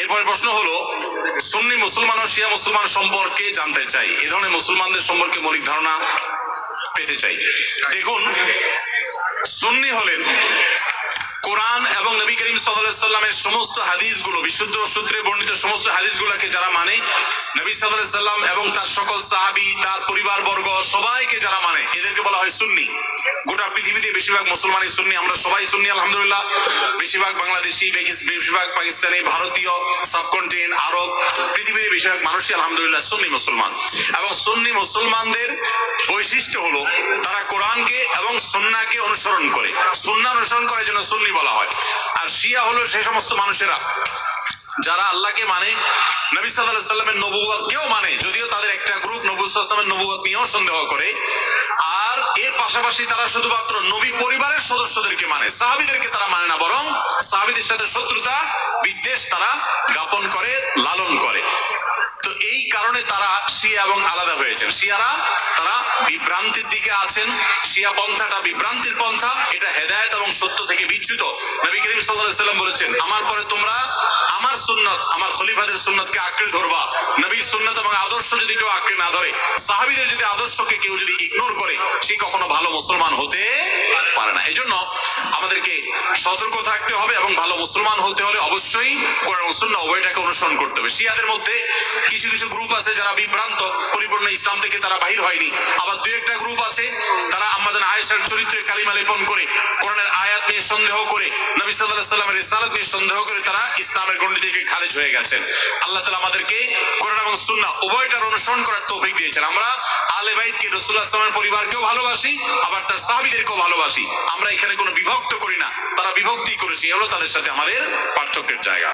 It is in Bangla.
এরপরে প্রশ্ন হলো, সুন্নি মুসলমান ও শিয়া মুসলমান সম্পর্কে জানতে চাই, এ ধরনের মুসলমানদের সম্পর্কে মৌলিক ধারণা পেতে চাই। দেখুন, সুন্নি হলেন কোরআন এবং নবী করিম সাল্লাল্লাহু আলাইহি সাল্লামের সমস্ত হাদিসগুলো, বিশুদ্ধ সূত্রে বর্ণিত সমস্ত হাদিসগুলোকে যারা মানে, নবী সাল্লাল্লাহু আলাইহি সাল্লাম এবং তার সকল সাহাবী, তার পরিবারবর্গ সবাইকে যারা মানে, এদেরকে বলা হয় সুন্নি। গোটা পৃথিবীতে বেশিরভাগ মুসলমানই সুন্নি, আমরা সবাই সুন্নি আলহামদুলিল্লাহ। বেশিরভাগ বাংলাদেশি, বেশিরভাগ পাকিস্তানি, ভারতীয়, সাবকন্টিনেন্ট, আরব, পৃথিবীতে বেশিরভাগ মানুষই আলহামদুলিল্লাহ সুন্নি মুসলমান। এবং সুন্নি মুসলমানদের বৈশিষ্ট্য হলো তারা কোরআনকে এবং সুন্নাহকে অনুসরণ করে, সুন্নাহ অনুসরণ করার জন্য সুন্নি বলা হয়। আর শিয়া হলো সেই সমস্ত মানুষেরা যারা আল্লাহকে মানে, নবী সাল্লাল্লাহু আলাইহি সাল্লামের নবুয়তকেও মানে, যদিও তাদের একটা গ্রুপ নবী সাল্লাল্লাহু আলাইহি সাল্লামের নবুয়ত নিয়েও সন্দেহ করে। আর এর পাশাপাশি তারা শুধুমাত্র নবী পরিবারের সদস্যদেরকে মানে, সাহাবীদেরকে তারা মানে না, বরং সাহাবীদের সাথে শত্রুতা বিদ্বেষ তারা জ্ঞাপন করে, লালন করে। তো এই কারণে তারা শিয়া এবং আলাদা হয়েছেন। শিয়ারা তারা বিভ্রান্তির দিকে আছেন, শিয়া পন্থাটা বিভ্রান্তির পন্থা, এটা হেদায়েত এবং সত্য থেকে বিচ্যুত। নবী করিম সাল্লাল্লাহু আলাইহি সাল্লাম বলেছেন, আমার পরে তোমরা আমার সুন্নাত, আমার খলিফাদের সুন্নাতকে আঁকড়ে ধরবা। নবীর সুন্নাত এবং আদর্শ যদি কেউ আঁকড়ে না ধরে, সাহাবীদের যদি আদর্শকে কেউ যদি ইগনোর করে, সে কখনো ভালো মুসলমান হতে পারে না। এজন্য আমাদেরকে সতর্ক থাকতে হবে এবং ভালো মুসলমান হতে হলে অবশ্যই কোরআন ও সুন্নাহ উভয়টাকে অনুসরণ করতে হবে। শিয়াদের মধ্যে কিছু কিছু গ্রুপ আছে যারা বিভ্রান্ত, পরিপূর্ণ ইসলাম থেকে তারা বাহির হয়নি। আবার দুই একটা গ্রুপ আছে তারা আম্মাজান আয়েশার চরিত্রে কালিমা লেপন করে, কোরআনের আয়াত নিয়ে সন্দেহ করে, নবী সাল্লাল্লাহু আলাইহি সাল্লামের রিসালাত নিয়ে সন্দেহ করে তারা ইসলামের গণ্ডি থেকে খারিজ হয়ে গেছেন। আল্লাহ তাআলা আমাদেরকে কোরআন এবং সুন্নাহ উভয়টার অনুসরণ করার তৌফিক দিয়েছেন। আমরা আহলে বাইতকে, রাসূলুল্লাহ সাল্লাল্লাহু আলাইহি ওয়াসাল্লামের পরিবারকেও ভালোবাসি, আবার তার সাহাবীদেরকেও ভালোবাসি। আমরা এখানে কোনো বিভক্ত করি না, তারা বিভক্তি করেছে, এগুলো তাদের সাথে আমাদের পার্থক্যের জায়গা।